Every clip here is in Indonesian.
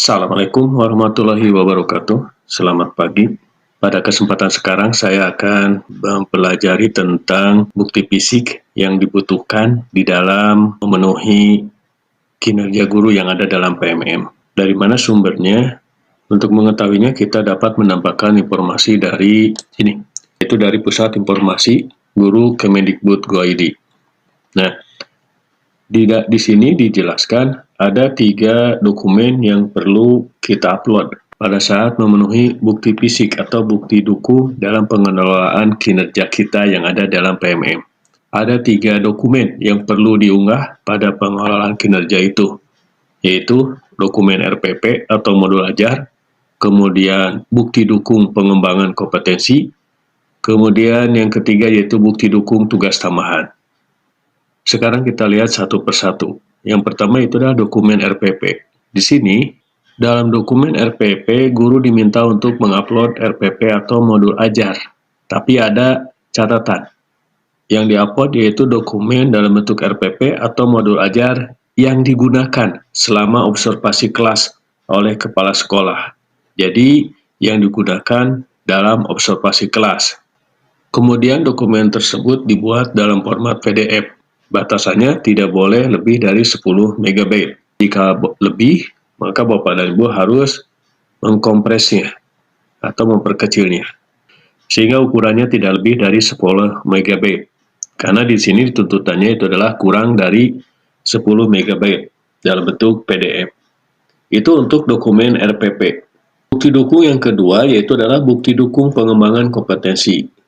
Assalamualaikum warahmatullahi wabarakatuh. Selamat pagi. Pada kesempatan sekarang saya akan mempelajari tentang bukti fisik yang dibutuhkan di dalam memenuhi kinerja guru yang ada dalam PMM. Dari mana sumbernya? Untuk mengetahuinya kita dapat menambahkan informasi dari ini, yaitu dari Pusat Informasi Guru Kemendikbud.go.id. Nah, di sini dijelaskan ada 3 dokumen yang perlu kita upload pada saat memenuhi bukti fisik atau bukti dukung dalam pengelolaan kinerja kita yang ada dalam PMM. Ada 3 dokumen yang perlu diunggah pada pengelolaan kinerja itu, yaitu dokumen RPP atau modul ajar, kemudian bukti dukung pengembangan kompetensi, kemudian yang ketiga yaitu bukti dukung tugas tambahan. Sekarang kita lihat satu persatu. Yang pertama itu adalah dokumen RPP. Di sini, dalam dokumen RPP, guru diminta untuk mengupload RPP atau modul ajar. Tapi ada catatan. Yang diupload yaitu dokumen dalam bentuk RPP atau modul ajar yang digunakan selama observasi kelas oleh kepala sekolah. Jadi, yang digunakan dalam observasi kelas. Kemudian dokumen tersebut dibuat dalam format PDF. Batasannya tidak boleh lebih dari 10 MB. Jika lebih, maka Bapak dan Ibu harus mengkompresnya atau memperkecilnya. Sehingga ukurannya tidak lebih dari 10 MB. Karena di sini tuntutannya itu adalah kurang dari 10 MB dalam bentuk PDF. Itu untuk dokumen RPP. Bukti dukung yang kedua yaitu adalah bukti dukung pengembangan kompetensi.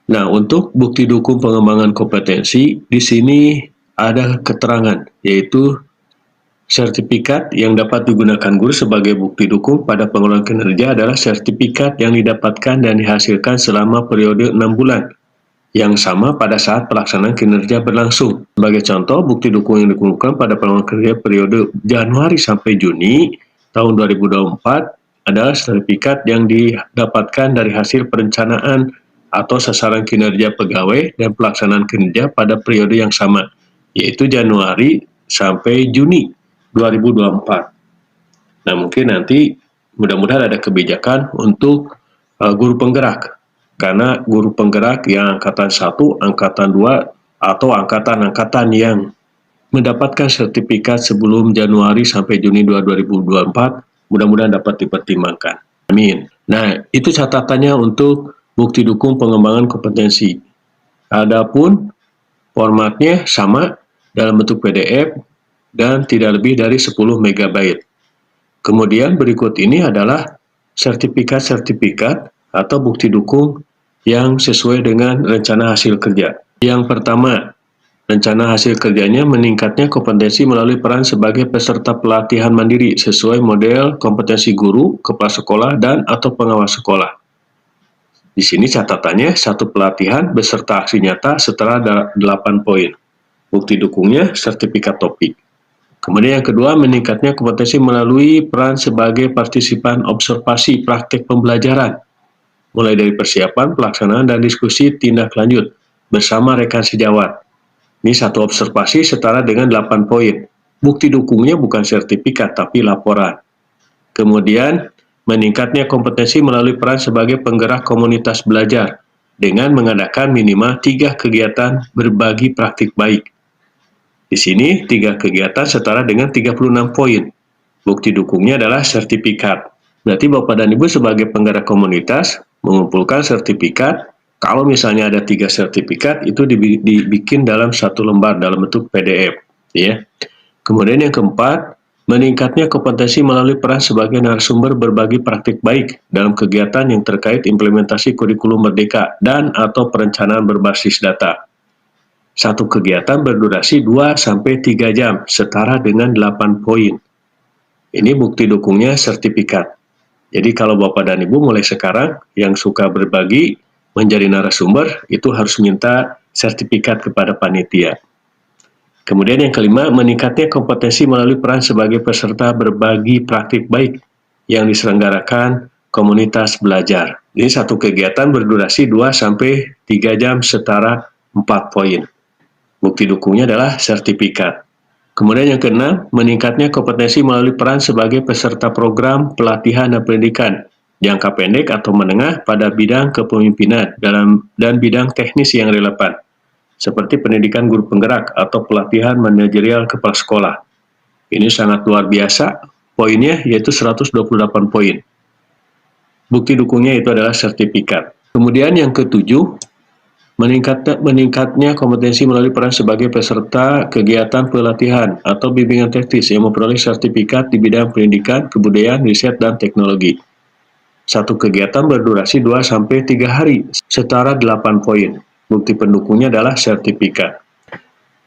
Nah, untuk bukti dukung pengembangan kompetensi, di sini ada keterangan, yaitu sertifikat yang dapat digunakan guru sebagai bukti dukung pada pengelolaan kinerja adalah sertifikat yang didapatkan dan dihasilkan selama periode 6 bulan, yang sama pada saat pelaksanaan kinerja berlangsung. Sebagai contoh, bukti dukung yang digunakan pada pengelolaan kinerja periode Januari sampai Juni tahun 2024 adalah sertifikat yang didapatkan dari hasil perencanaan atau sasaran kinerja pegawai dan pelaksanaan kinerja pada periode yang sama, yaitu Januari sampai Juni 2024. Nah, mungkin nanti mudah-mudahan ada kebijakan untuk guru penggerak, karena guru penggerak yang angkatan 1, angkatan 2, atau angkatan-angkatan yang mendapatkan sertifikat sebelum Januari sampai Juni 2024, mudah-mudahan dapat dipertimbangkan. Amin. Nah, itu catatannya untuk bukti dukung pengembangan kompetensi. Adapun formatnya sama dalam bentuk PDF dan tidak lebih dari 10 MB. Kemudian berikut ini adalah sertifikat-sertifikat atau bukti dukung yang sesuai dengan rencana hasil kerja. Yang pertama, rencana hasil kerjanya meningkatnya kompetensi melalui peran sebagai peserta pelatihan mandiri sesuai model kompetensi guru, kepala sekolah, dan atau pengawas sekolah. Di sini catatannya, satu pelatihan beserta aksi nyata setelah 8 poin. Bukti dukungnya, sertifikat topik. Kemudian yang kedua, meningkatnya kompetensi melalui peran sebagai partisipan observasi praktek pembelajaran. Mulai dari persiapan, pelaksanaan, dan diskusi tindak lanjut bersama rekan sejawat. Ini satu observasi setara dengan 8 poin. Bukti dukungnya bukan sertifikat, tapi laporan. Kemudian, meningkatnya kompetensi melalui peran sebagai penggerak komunitas belajar dengan mengadakan minimal 3 kegiatan berbagi praktik baik. Di sini 3 kegiatan setara dengan 36 poin. Bukti dukungnya adalah sertifikat. Berarti Bapak dan Ibu sebagai penggerak komunitas mengumpulkan sertifikat. Kalau misalnya ada 3 sertifikat itu dibikin dalam satu lembar dalam bentuk PDF, ya. Kemudian yang keempat, meningkatnya kompetensi melalui peran sebagai narasumber berbagi praktik baik dalam kegiatan yang terkait implementasi kurikulum merdeka dan atau perencanaan berbasis data. Satu kegiatan berdurasi 2-3 jam, setara dengan 8 poin. Ini bukti dukungnya sertifikat. Jadi kalau Bapak dan Ibu mulai sekarang yang suka berbagi menjadi narasumber, itu harus minta sertifikat kepada panitia. Kemudian yang kelima, meningkatnya kompetensi melalui peran sebagai peserta berbagi praktik baik yang diselenggarakan komunitas belajar. Ini satu kegiatan berdurasi 2-3 jam setara 4 poin. Bukti dukungnya adalah sertifikat. Kemudian yang keenam, meningkatnya kompetensi melalui peran sebagai peserta program pelatihan dan pendidikan jangka pendek atau menengah pada bidang kepemimpinan dan bidang teknis yang relevan, seperti pendidikan guru penggerak atau pelatihan manajerial kepala sekolah. Ini sangat luar biasa, poinnya yaitu 128 poin. Bukti dukungnya itu adalah sertifikat. Kemudian yang ketujuh, meningkatnya kompetensi melalui peran sebagai peserta kegiatan pelatihan atau bimbingan teknis yang memperoleh sertifikat di bidang pendidikan, kebudayaan, riset, dan teknologi. Satu kegiatan berdurasi 2-3 hari, setara 8 poin. Bukti pendukungnya adalah sertifikat.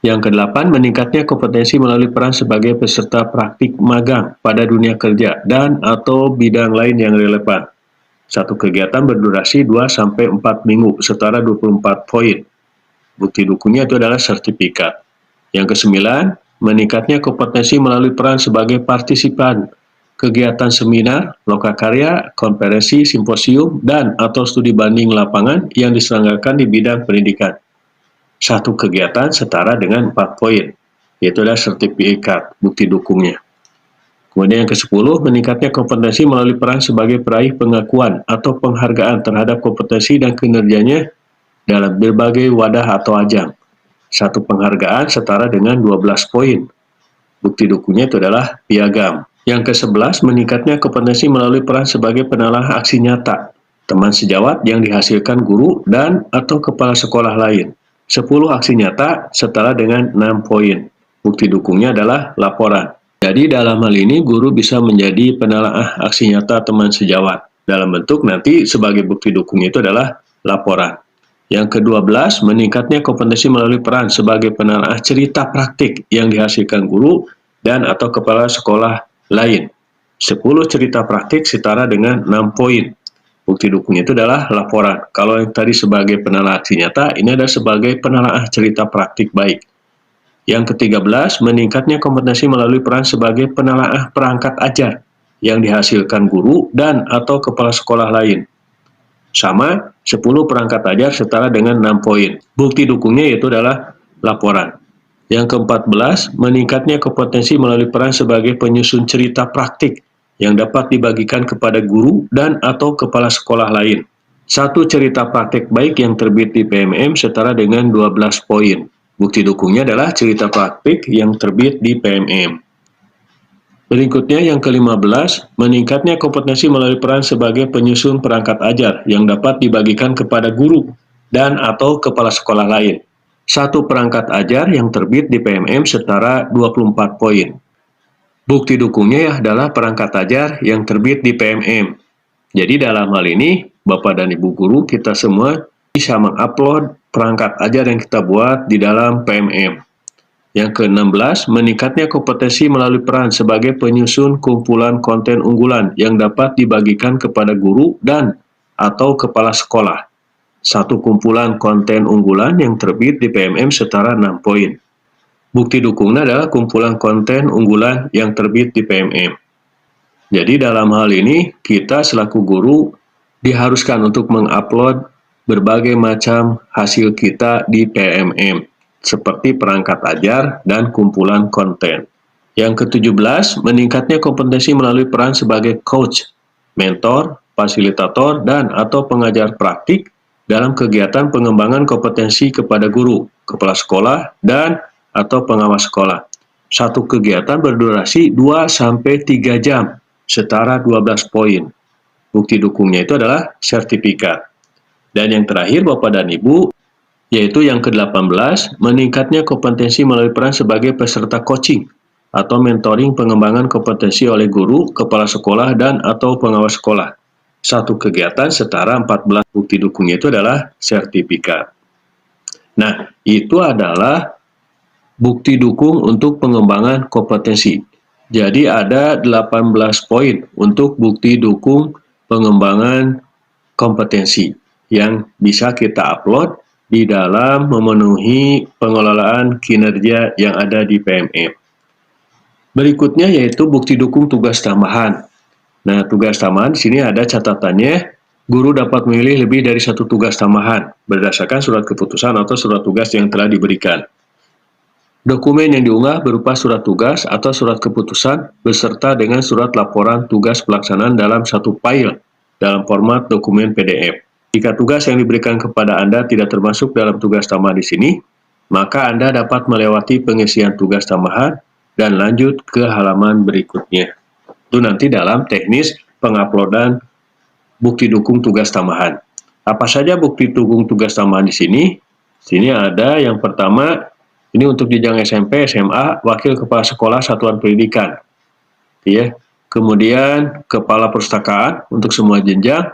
Yang kedelapan, meningkatnya kompetensi melalui peran sebagai peserta praktik magang pada dunia kerja dan atau bidang lain yang relevan. Satu kegiatan berdurasi 2-4 minggu, setara 24 poin. Bukti dukungnya itu adalah sertifikat. Yang kesembilan, meningkatnya kompetensi melalui peran sebagai partisipan kegiatan seminar, lokakarya, konferensi, simposium, dan atau studi banding lapangan yang diselenggarakan di bidang pendidikan. Satu kegiatan setara dengan 4 poin, yaitu adalah sertifikat, bukti dukungnya. Kemudian yang ke-10, meningkatnya kompetensi melalui peran sebagai peraih pengakuan atau penghargaan terhadap kompetensi dan kinerjanya dalam berbagai wadah atau ajang. Satu penghargaan setara dengan 12 poin. Bukti dukungnya itu adalah piagam. Yang ke-11, meningkatnya kompetensi melalui peran sebagai penalah aksi nyata, teman sejawat yang dihasilkan guru dan atau kepala sekolah lain. 10 aksi nyata setara dengan 6 poin. Bukti dukungnya adalah laporan. Jadi dalam hal ini guru bisa menjadi penelaah aksi nyata teman sejawat. Dalam bentuk nanti sebagai bukti dukung itu adalah laporan. Yang ke-12, meningkatnya kompetensi melalui peran sebagai penelaah cerita praktik yang dihasilkan guru dan atau kepala sekolah lain. 10 cerita praktik setara dengan 6 poin. Bukti dukungnya itu adalah laporan. Kalau yang tadi sebagai penelaah aksi nyata, ini adalah sebagai penelaah cerita praktik baik. Yang ke-13, meningkatnya kompetensi melalui peran sebagai penelaah perangkat ajar yang dihasilkan guru dan atau kepala sekolah lain. Sama, 10 perangkat ajar setara dengan 6 poin. Bukti dukungnya yaitu adalah laporan. Yang ke-14, meningkatnya kompetensi melalui peran sebagai penyusun cerita praktik yang dapat dibagikan kepada guru dan atau kepala sekolah lain. Satu cerita praktik baik yang terbit di PMM setara dengan 12 poin. Bukti dukungnya adalah cerita praktik yang terbit di PMM. Berikutnya yang ke-15, meningkatnya kompetensi melalui peran sebagai penyusun perangkat ajar yang dapat dibagikan kepada guru dan atau kepala sekolah lain. Satu perangkat ajar yang terbit di PMM setara 24 poin. Bukti dukungnya adalah perangkat ajar yang terbit di PMM. Jadi dalam hal ini, Bapak dan Ibu Guru, kita semua bisa mengupload perangkat ajar yang kita buat di dalam PMM. Yang ke-16, meningkatnya kompetensi melalui peran sebagai penyusun kumpulan konten unggulan yang dapat dibagikan kepada guru dan atau kepala sekolah. Satu kumpulan konten unggulan yang terbit di PMM setara 6 poin. Bukti dukungnya adalah kumpulan konten unggulan yang terbit di PMM. Jadi dalam hal ini, kita selaku guru diharuskan untuk mengupload berbagai macam hasil kita di PMM, seperti perangkat ajar dan kumpulan konten. Yang ke-17, meningkatnya kompetensi melalui peran sebagai coach, mentor, fasilitator, dan atau pengajar praktik dalam kegiatan pengembangan kompetensi kepada guru, kepala sekolah, dan atau pengawas sekolah. Satu kegiatan berdurasi 2-3 jam, setara 12 poin. Bukti dukungnya itu adalah sertifikat. Dan yang terakhir Bapak dan Ibu, yaitu yang ke-18, meningkatnya kompetensi melalui peran sebagai peserta coaching atau mentoring pengembangan kompetensi oleh guru, kepala sekolah, dan atau pengawas sekolah. Satu kegiatan setara 14. Bukti dukungnya itu adalah sertifikat. Nah, itu adalah bukti dukung untuk pengembangan kompetensi. Jadi ada 18 poin untuk bukti dukung pengembangan kompetensi yang bisa kita upload di dalam memenuhi pengelolaan kinerja yang ada di PMM. Berikutnya yaitu bukti dukung tugas tambahan. Nah, tugas tambahan di sini ada catatannya, guru dapat memilih lebih dari satu tugas tambahan berdasarkan surat keputusan atau surat tugas yang telah diberikan. Dokumen yang diunggah berupa surat tugas atau surat keputusan beserta dengan surat laporan tugas pelaksanaan dalam satu file dalam format dokumen PDF. Jika tugas yang diberikan kepada Anda tidak termasuk dalam tugas tambahan di sini, maka Anda dapat melewati pengisian tugas tambahan dan lanjut ke halaman berikutnya. Itu nanti dalam teknis penguploadan bukti dukung tugas tambahan. Apa saja bukti dukung tugas tambahan di sini? Sini ada yang pertama, ini untuk jenjang SMP, SMA, Wakil Kepala Sekolah Satuan Pendidikan. Ya. Kemudian Kepala Perpustakaan untuk semua jenjang,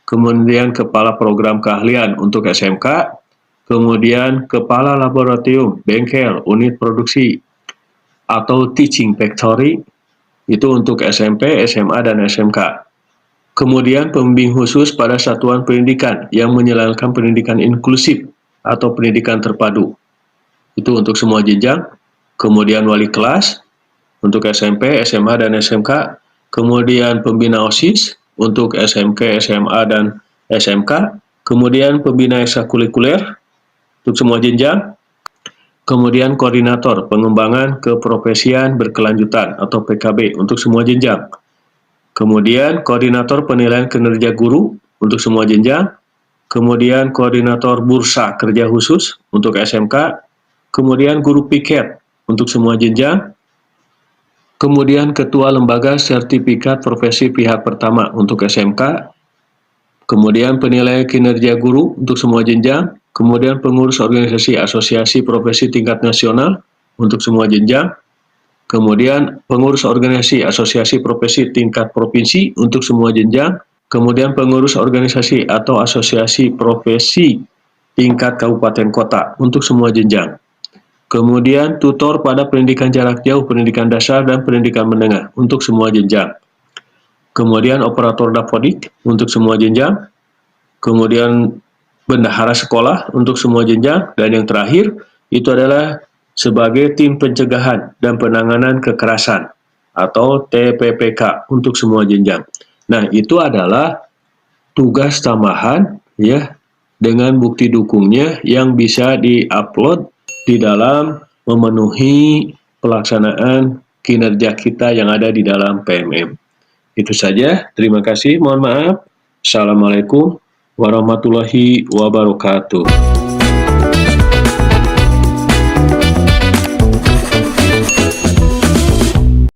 kemudian Kepala Program Keahlian untuk SMK, kemudian Kepala Laboratorium, Bengkel, Unit Produksi, atau Teaching Factory, itu untuk SMP, SMA, dan SMK. Kemudian pembimbing khusus pada satuan pendidikan yang menyelenggarakan pendidikan inklusif atau pendidikan terpadu. Itu untuk semua jenjang. Kemudian wali kelas untuk SMP, SMA, dan SMK. Kemudian pembina OSIS untuk SMK, SMA, dan SMK. Kemudian pembina ekstrakurikuler untuk semua jenjang. Kemudian koordinator pengembangan keprofesian berkelanjutan atau PKB untuk semua jenjang. Kemudian koordinator penilaian kinerja guru untuk semua jenjang. Kemudian koordinator bursa kerja khusus untuk SMK. Kemudian guru piket untuk semua jenjang. Kemudian ketua lembaga sertifikat profesi pihak pertama untuk SMK. Kemudian penilaian kinerja guru untuk semua jenjang. Kemudian pengurus organisasi asosiasi profesi tingkat nasional untuk semua jenjang. Kemudian pengurus organisasi asosiasi profesi tingkat provinsi untuk semua jenjang. Kemudian pengurus organisasi atau asosiasi profesi tingkat kabupaten kota untuk semua jenjang. Kemudian tutor pada pendidikan jarak jauh, pendidikan dasar, dan pendidikan menengah untuk semua jenjang. Kemudian operator dapodik untuk semua jenjang. Kemudian bendahara sekolah untuk semua jenjang. Dan yang terakhir itu adalah sebagai tim pencegahan dan penanganan kekerasan atau TPPK untuk semua jenjang. Nah, itu adalah tugas tambahan ya dengan bukti dukungnya yang bisa diupload di dalam memenuhi pelaksanaan kinerja kita yang ada di dalam PMM. Itu saja, terima kasih, mohon maaf. Assalamualaikum warahmatullahi wabarakatuh.